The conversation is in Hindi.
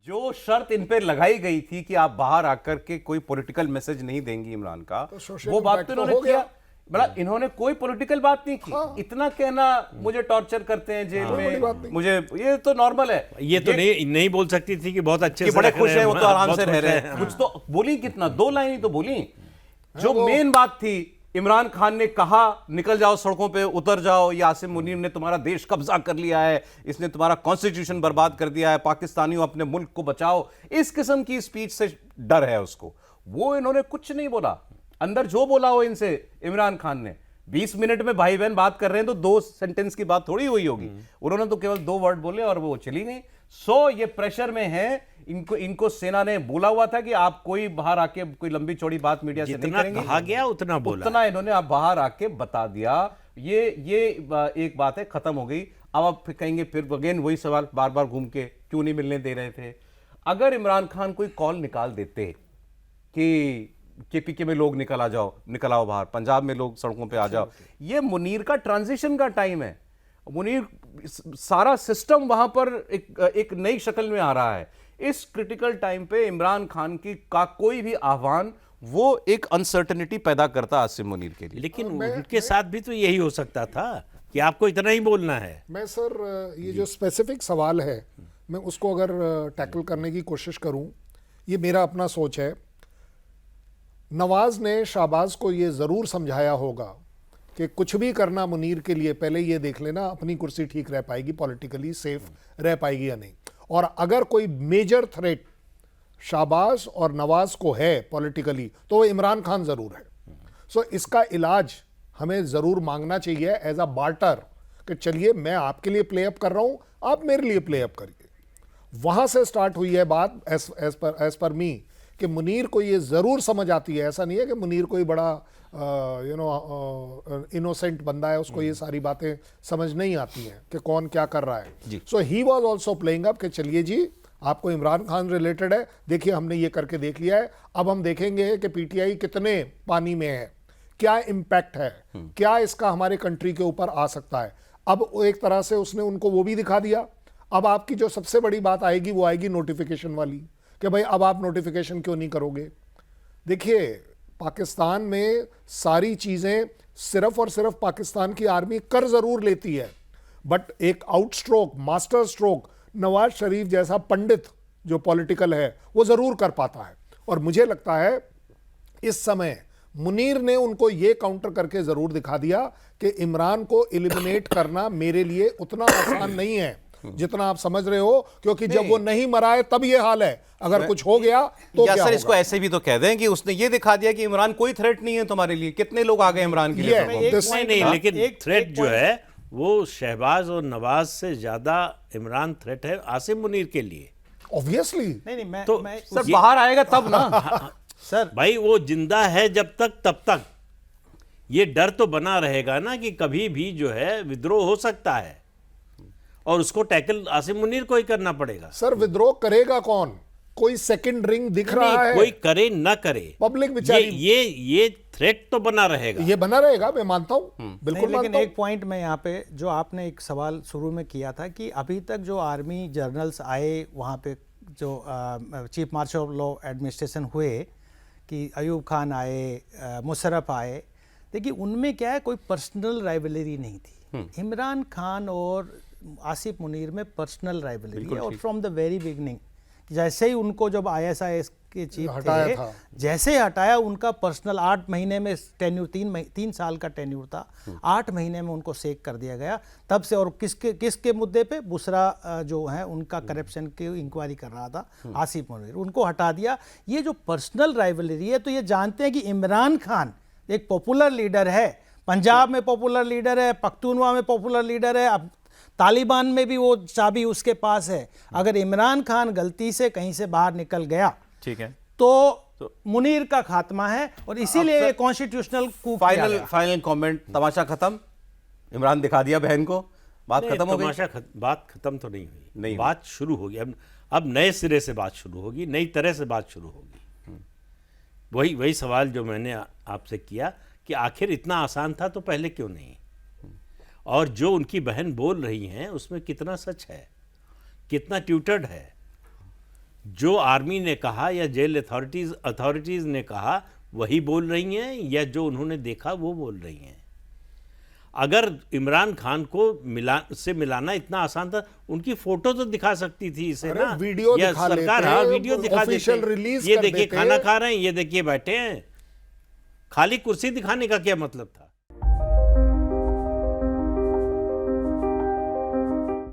जो शर्त इन पे लगाई गई थी कि आप बाहर आकर के कोई पॉलिटिकल मैसेज नहीं देंगी इमरान का, वो बात तो इन्होंने किया। मतलब इन्होंने कोई पॉलिटिकल बात नहीं की। इतना कहना मुझे टॉर्चर करते हैं जेल में, मुझे ये तो नॉर्मल है। ये तो नहीं बोल सकती थी कि बहुत अच्छे से बड़े खुश हैं, वो तो आराम से रह रहे हैं। कुछ तो बोली, कितना 2 लाइन ही तो बोली। जो मेन बात थी, इमरान खान ने कहा निकल जाओ सड़कों पे, उतर जाओ, ये आसिम मुनीर ने तुम्हारा देश कब्जा कर लिया है, इसने तुम्हारा कॉन्स्टिट्यूशन बर्बाद कर दिया है, पाकिस्तानियों अपने मुल्क को बचाओ, इस किस्म की स्पीच से डर है उसको। वो इन्होंने कुछ नहीं बोला। अंदर जो बोला हो इनसे इमरान खान ने, 20 मिनट में भाई बहन बात कर रहे हैं तो 2 सेंटेंस की बात थोड़ी हुई होगी। उन्होंने तो केवल 2 वर्ड बोले और वो चली गई। सो ये प्रेशर में है। इनको सेना ने बोला हुआ था कि आप कोई बाहर आके कोई लंबी चौड़ी बात मीडिया से नहीं करेंगे। कहा गया उतना बोला, उतना इन्होंने आप बाहर आके बता दिया। ये एक बात है, खत्म हो गई। अब आप कहेंगे फिर अगेन वही सवाल बार बार घूम के, क्यों नहीं मिलने दे रहे थे। अगर इमरान खान कोई कॉल निकाल देते कि केपीके में लोग निकल आओ बाहर, पंजाब में लोग सड़कों पे आ जाओ, ये मुनीर का ट्रांजिशन का टाइम है। मुनीर सारा सिस्टम वहां पर एक नई शक्ल में आ रहा है। इस क्रिटिकल टाइम पे इमरान खान का कोई भी आह्वान वो एक अनसर्टेनिटी पैदा करता आसिम मुनीर के लिए। लेकिन उनके साथ भी तो यही हो सकता था कि आपको इतना ही बोलना है। मैं सर ये जो स्पेसिफिक सवाल है, मैं उसको अगर टैकल करने की कोशिश करूं, ये मेरा अपना सोच है। नवाज ने शाहबाज को ये ज़रूर समझाया होगा कि कुछ भी करना मुनीर के लिए पहले ये देख लेना अपनी कुर्सी ठीक रह पाएगी, पॉलिटिकली सेफ रह पाएगी या नहीं। और अगर कोई मेजर थ्रेट शाहबाज और नवाज को है पॉलिटिकली, तो वो इमरान खान ज़रूर है। सो इसका इलाज हमें ज़रूर मांगना चाहिए एज अ बार्टर, कि चलिए मैं आपके लिए प्ले अप कर रहा हूँ, आप मेरे लिए प्ले अप करिए। वहाँ से स्टार्ट हुई है बात एज पर मी, कि मुनीर को ये ज़रूर समझ आती है। ऐसा नहीं है कि मुनीर कोई बड़ा इनोसेंट बंदा है, उसको ये सारी बातें समझ नहीं आती हैं कि कौन क्या कर रहा है। So he was also playing up कि चलिए जी, आपको इमरान खान रिलेटेड है, देखिए हमने ये करके देख लिया है, अब हम देखेंगे कि पीटीआई कितने पानी में है, क्या इम्पैक्ट है, क्या इसका हमारे कंट्री के ऊपर आ सकता है। अब एक तरह से उसने उनको वो भी दिखा दिया। अब आपकी जो सबसे बड़ी बात आएगी वो आएगी नोटिफिकेशन वाली, कि भाई अब आप नोटिफिकेशन क्यों नहीं करोगे। देखिए, पाकिस्तान में सारी चीज़ें सिर्फ और सिर्फ पाकिस्तान की आर्मी कर ज़रूर लेती है, बट एक out stroke, master stroke Nawaz Sharif जैसा पंडित जो पॉलिटिकल है वो ज़रूर कर पाता है। और मुझे लगता है इस समय मुनीर ने उनको ये काउंटर करके ज़रूर दिखा दिया कि इमरान को एलिमिनेट करना मेरे लिए उतना आसान नहीं है जितना आप समझ रहे हो, क्योंकि जब वो नहीं मरा है तब ये हाल है। अगर कुछ हो गया तो क्या सर होगा? इसको ऐसे भी तो कह दें कि उसने ये दिखा दिया कि इमरान कोई थ्रेट नहीं है तुम्हारे लिए। कितने लोग आ गए इमरान के लिए? नहीं, लेकिन थ्रेट जो है वो शहबाज और नवाज से ज्यादा इमरान थ्रेट है आसिम मुनीर के लिए। ऑब्वियसली नहीं, मैं सर बाहर आएगा तब ना। सर भाई वो जिंदा है जब तक, तब तक ये डर तो बना रहेगा ना कि कभी भी जो है विद्रोह हो सकता है, और उसको टैकल आसिम मुनीर को ही करना पड़ेगा। सर विद्रोह करेगा कौन? कोई सेकंड रिंग दिख रहा है? कोई करे ना करे, पब्लिक बेचारी ये थ्रेट तो बना रहेगा, ये बना रहेगा, मैं मानता हूं, बिल्कुल लेकिन मानता हूं। एक पॉइंट मैं यहाँ पे, जो आपने एक सवाल शुरू में किया था कि अभी तक जो आर्मी जर्नल्स आए वहाँ पे, जो chief marshal of law administration हुए, कि अयूब खान आए, मुशर्रफ आए, देखिए उनमें क्या है, कोई पर्सनल राइवलरी नहीं थी। इमरान खान और आसिफ मुनीर में पर्सनल राइवलरी है, और फ्रॉम द वेरी बिगनिंग, जैसे ही उनको जब ISIS के चीफ थे, जैसे हटाया, उनका पर्सनल 8 महीने में टेन्यूर, 3 साल का टेन्यूर था, 8 महीने में उनको सेक कर दिया गया तब से। और किसके मुद्दे पे? बुसरा जो है उनका करप्शन की इंक्वायरी कर रहा था आसिफ मुनीर, उनको हटा दिया। ये जो पर्सनल राइवलरी है, तो ये जानते हैं कि इमरान खान एक पॉपुलर लीडर है, पंजाब में पॉपुलर लीडर है, पख्तूनवा में पॉपुलर लीडर है, अब तालिबान में भी वो चाबी उसके पास है। अगर इमरान खान गलती से कहीं से बाहर निकल गया, ठीक है, तो मुनीर का खात्मा है, और इसीलिए कॉन्स्टिट्यूशनल कूप। फाइनल कमेंट, तमाशा खत्म, इमरान दिखा दिया बहन को, बात खत्म हो गई। बात खत्म तो नहीं हुई, नहीं, बात शुरू होगी। अब नए सिरे से बात शुरू होगी, नई तरह से बात शुरू होगी। वही सवाल जो मैंने आपसे किया कि आखिर इतना आसान था तो पहले क्यों नहीं, और जो उनकी बहन बोल रही हैं उसमें कितना सच है, कितना ट्यूटर्ड है। जो आर्मी ने कहा या जेल अथॉरिटीज ने कहा वही बोल रही हैं, या जो उन्होंने देखा वो बोल रही हैं? अगर इमरान खान को मिलाना इतना आसान था, उनकी फोटो तो दिखा सकती थी इसे अरे ना, वीडियो या दिखा सरकार लेते, हाँ वीडियो दिखा ऑफिशियल देते, रिलीज ये कर देखिए देते। खाना खा रहे हैं, ये देखिए बैठे हैं। खाली कुर्सी दिखाने का क्या मतलब था?